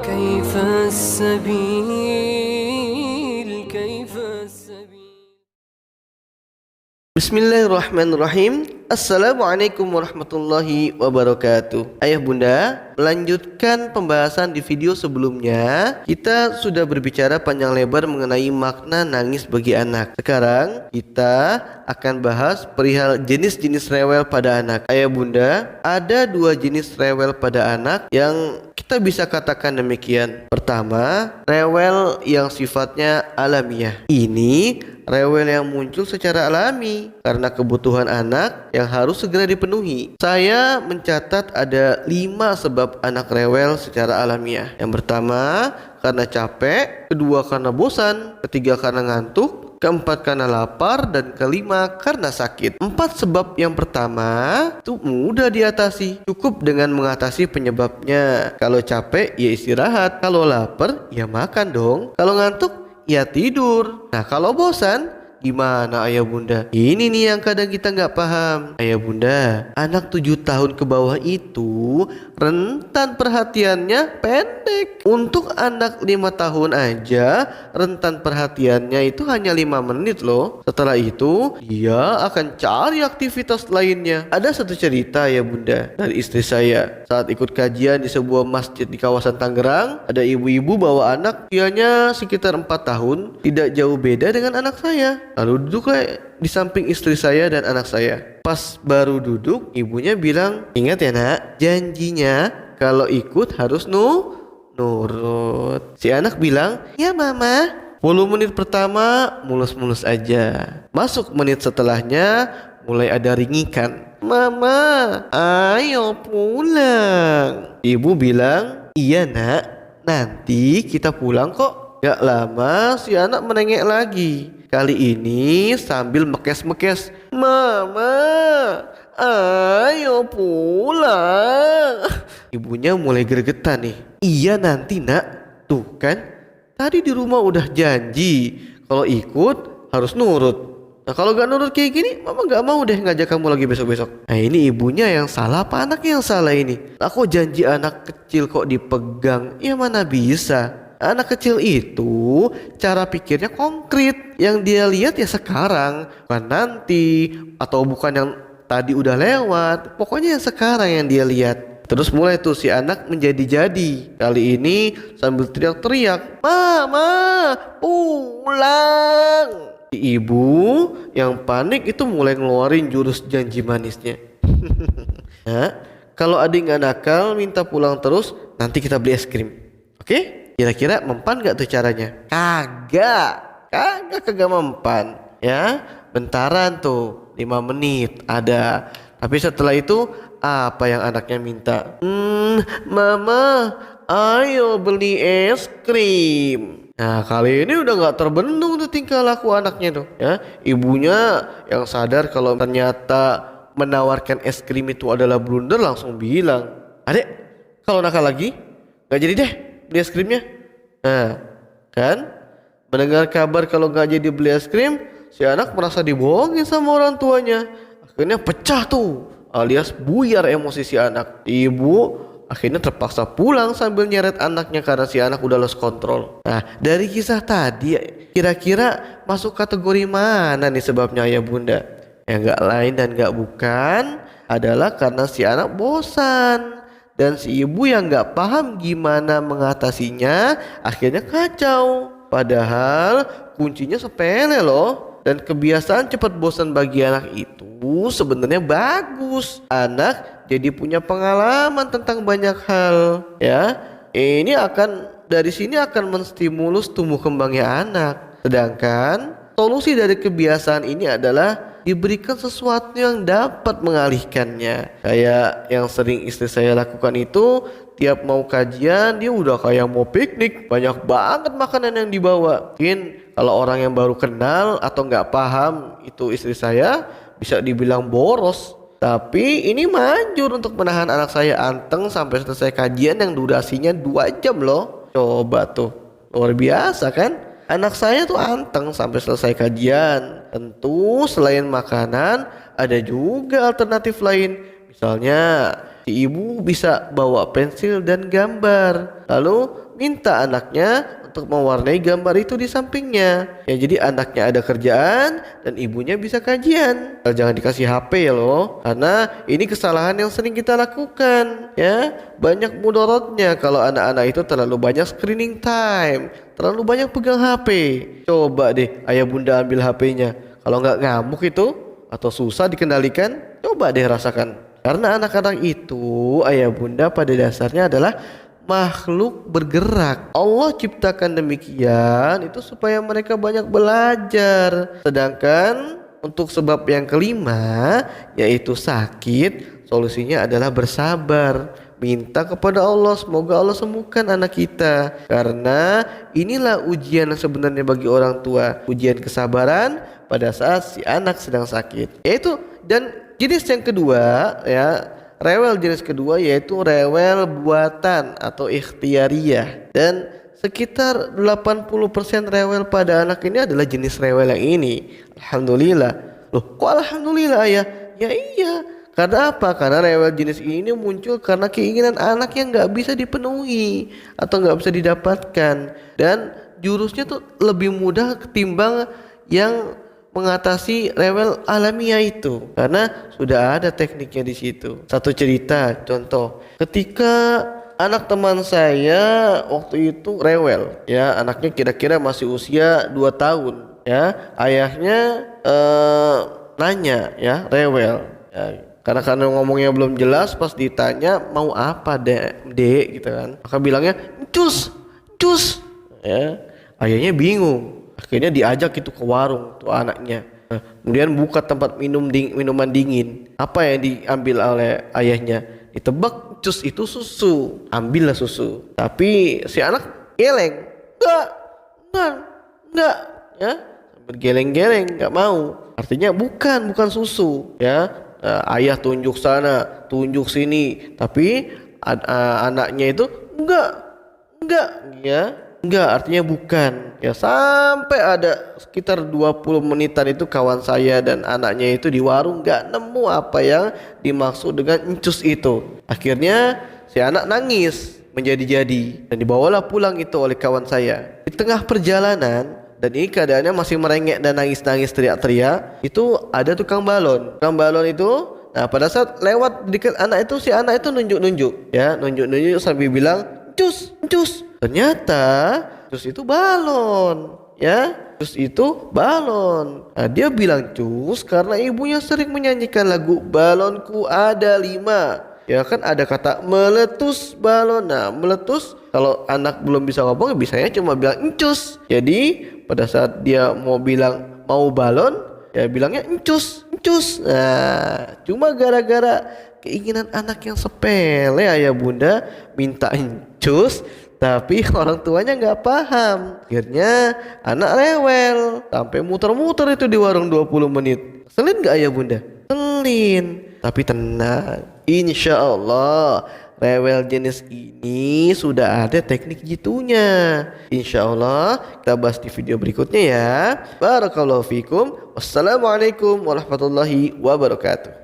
كيف السبيل كيف السبيل. Bismillahirrahmanirrahim. Assalamualaikum warahmatullahi wabarakatuh. Ayah bunda, melanjutkan pembahasan di video sebelumnya. Kita sudah berbicara panjang lebar mengenai makna nangis bagi anak. Sekarang kita akan bahas perihal jenis-jenis rewel pada anak. Ayah bunda, ada dua jenis rewel pada anak yang kita bisa katakan demikian. Pertama, rewel yang sifatnya alamiah. Ini rewel yang muncul secara alami karena kebutuhan anak yang harus segera dipenuhi. Saya mencatat ada 5 sebab anak rewel secara alamiah. Yang pertama, karena capek. Kedua, karena bosan. Ketiga, karena ngantuk. Keempat, karena lapar. Dan kelima, karena sakit. 4 sebab yang pertama itu mudah diatasi. Cukup dengan mengatasi penyebabnya. Kalau capek, ya istirahat. Kalau lapar, ya makan dong. Kalau ngantuk, ya tidur. Nah, kalau bosan, gimana ayah bunda? Ini nih yang kadang kita nggak paham. Ayah bunda, anak 7 tahun ke bawah itu rentan perhatiannya pendek. Untuk anak 5 tahun aja rentan perhatiannya itu hanya 5 menit loh. Setelah itu dia akan cari aktivitas lainnya. Ada satu cerita ya bunda dari istri saya. Saat ikut kajian di sebuah masjid di kawasan Tangerang, ada ibu-ibu bawa anak usianya sekitar 4 tahun, tidak jauh beda dengan anak saya. Lalu duduklah di samping istri saya dan anak saya. Pas baru duduk, ibunya bilang, "Ingat ya nak, janjinya kalau ikut harus nurut." Si anak bilang, "Ya mama." 10 menit pertama mulus-mulus aja. Masuk menit setelahnya mulai ada ringikan. "Mama, ayo pulang." Ibu bilang, "Iya nak, nanti kita pulang kok." Gak lama si anak menengek lagi. Kali ini sambil mekes-mekes, "Mama, ayo pulang." Ibunya mulai gregetan nih. "Iya nanti nak, tuh kan tadi di rumah udah janji kalau ikut harus nurut. Nah kalau gak nurut kayak gini, mama gak mau deh ngajak kamu lagi besok-besok." Nah ini ibunya yang salah apa anaknya yang salah ini? Aku janji anak kecil kok dipegang, ya mana bisa. Anak kecil itu cara pikirnya konkret. Yang dia lihat ya sekarang, bukan nanti, atau bukan yang tadi udah lewat. Pokoknya yang sekarang yang dia lihat. Terus mulai tuh si anak menjadi-jadi. Kali ini sambil teriak-teriak, "Mama, pulang." Ibu yang panik itu mulai ngeluarin jurus janji manisnya. Nah, kalau adik nggak nakal minta pulang terus, nanti kita beli es krim. Oke? Kira-kira mempan gak tuh caranya? Kagak mempan. Ya, bentaran tuh 5 menit ada. Tapi setelah itu apa yang anaknya minta? Mama, ayo beli es krim." Nah kali ini udah gak terbendung tuh tingkah laku anaknya tuh ya. Ibunya yang sadar kalau ternyata menawarkan es krim itu adalah blunder langsung bilang, "Adek, kalau nakal lagi gak jadi deh beli es krimnya." Nah kan, mendengar kabar kalau gak jadi beli es krim, si anak merasa dibohongin sama orang tuanya. Akhirnya pecah tuh, alias buyar emosi si anak. Ibu akhirnya terpaksa pulang sambil nyeret anaknya karena si anak udah lost kontrol. Nah dari kisah tadi, kira-kira masuk kategori mana nih sebabnya ayah bunda? Yang gak lain dan gak bukan adalah karena si anak bosan. Dan si ibu yang gak paham gimana mengatasinya akhirnya kacau. Padahal kuncinya sepele loh. Dan kebiasaan cepat bosan bagi anak itu sebenarnya bagus. Anak jadi punya pengalaman tentang banyak hal ya. Ini dari sini akan menstimulus tumbuh kembangnya anak. Sedangkan solusi dari kebiasaan ini adalah diberikan sesuatu yang dapat mengalihkannya. Kayak yang sering istri saya lakukan itu, tiap mau kajian dia udah kayak mau piknik, banyak banget makanan yang dibawa. Mungkin kalau orang yang baru kenal atau nggak paham itu istri saya bisa dibilang boros. Tapi ini manjur untuk menahan anak saya anteng sampai selesai kajian yang durasinya 2 jam loh. Coba tuh, luar biasa kan? Anak saya tuh anteng sampai selesai kajian. Tentu selain makanan ada juga alternatif lain. Misalnya Si ibu bisa bawa pensil dan gambar, lalu minta anaknya untuk mewarnai gambar itu di sampingnya. Ya, jadi anaknya ada kerjaan dan ibunya bisa kajian. Jangan dikasih HP ya loh, karena ini kesalahan yang sering kita lakukan. Ya, banyak mudaratnya kalau anak-anak itu terlalu banyak screening time, terlalu banyak pegang HP. Coba deh ayah bunda ambil HP-nya, kalau nggak ngamuk itu atau susah dikendalikan, coba deh rasakan. Karena anak-anak itu ayah bunda pada dasarnya adalah makhluk bergerak. Allah ciptakan demikian itu supaya mereka banyak belajar. Sedangkan untuk sebab yang kelima, yaitu sakit, solusinya adalah bersabar. Minta kepada Allah, semoga Allah sembuhkan anak kita. Karena inilah ujian yang sebenarnya bagi orang tua, ujian kesabaran pada saat si anak sedang sakit. Yaitu, dan jenis yang kedua ya, rewel jenis kedua yaitu rewel buatan atau ikhtiariyah. Dan sekitar 80% rewel pada anak ini adalah jenis rewel yang ini. Alhamdulillah. Loh, kok alhamdulillah ya? Ya iya. Karena apa? Karena rewel jenis ini muncul karena keinginan anak yang nggak bisa dipenuhi atau nggak bisa didapatkan. Dan jurusnya tuh lebih mudah ketimbang yang mengatasi rewel alamiah itu, karena sudah ada tekniknya di situ. Satu cerita, contoh, ketika anak teman saya waktu itu rewel, ya anaknya kira-kira masih usia 2 tahun, ya ayahnya nanya, ya rewel, ya, karena ngomongnya belum jelas, pas ditanya mau apa dek gitu kan, maka bilangnya cus, ya ayahnya bingung. Akhirnya diajak itu ke warung tuh anaknya. Nah, kemudian buka tempat minuman dingin. Apa yang diambil oleh ayahnya? Ditebak, cus itu susu. Ambillah susu. Tapi si anak geleng. Enggak. Ya, bergeleng-geleng, enggak mau. Artinya bukan susu. Ya, ayah tunjuk sana, tunjuk sini. Tapi anaknya itu enggak. Ya. Enggak, artinya bukan. Ya, sampai ada sekitar 20 menitan itu kawan saya dan anaknya itu di warung enggak nemu apa yang dimaksud dengan encus itu. Akhirnya si anak nangis menjadi-jadi dan dibawalah pulang itu oleh kawan saya. Di tengah perjalanan, dan ini keadaannya masih merengek dan nangis-nangis teriak-teriak, itu ada tukang balon. Tukang balon itu, nah pada saat lewat dekat anak itu, si anak itu nunjuk-nunjuk, ya, nunjuk-nunjuk sambil bilang cus. Ternyata cus itu balon, ya, cus itu balon. Nah, dia bilang cus karena ibunya sering menyanyikan lagu balonku ada 5. Ya kan ada kata meletus balon. Nah, meletus kalau anak belum bisa ngomong bisanya cuma bilang encus. Jadi pada saat dia mau bilang mau balon, ya bilangnya encus. Nah, cuma gara-gara keinginan anak yang sepele, ayah bunda minta encus, tapi orang tuanya nggak paham. Akhirnya anak rewel sampai muter-muter itu di warung 20 menit. Selin nggak ayah bunda? Selin. Tapi tenang, insya Allah rewel jenis ini sudah ada teknik jitunya. Insya Allah kita bahas di video berikutnya ya. Barakallahu fikum. Wassalamualaikum warahmatullahi wabarakatuh.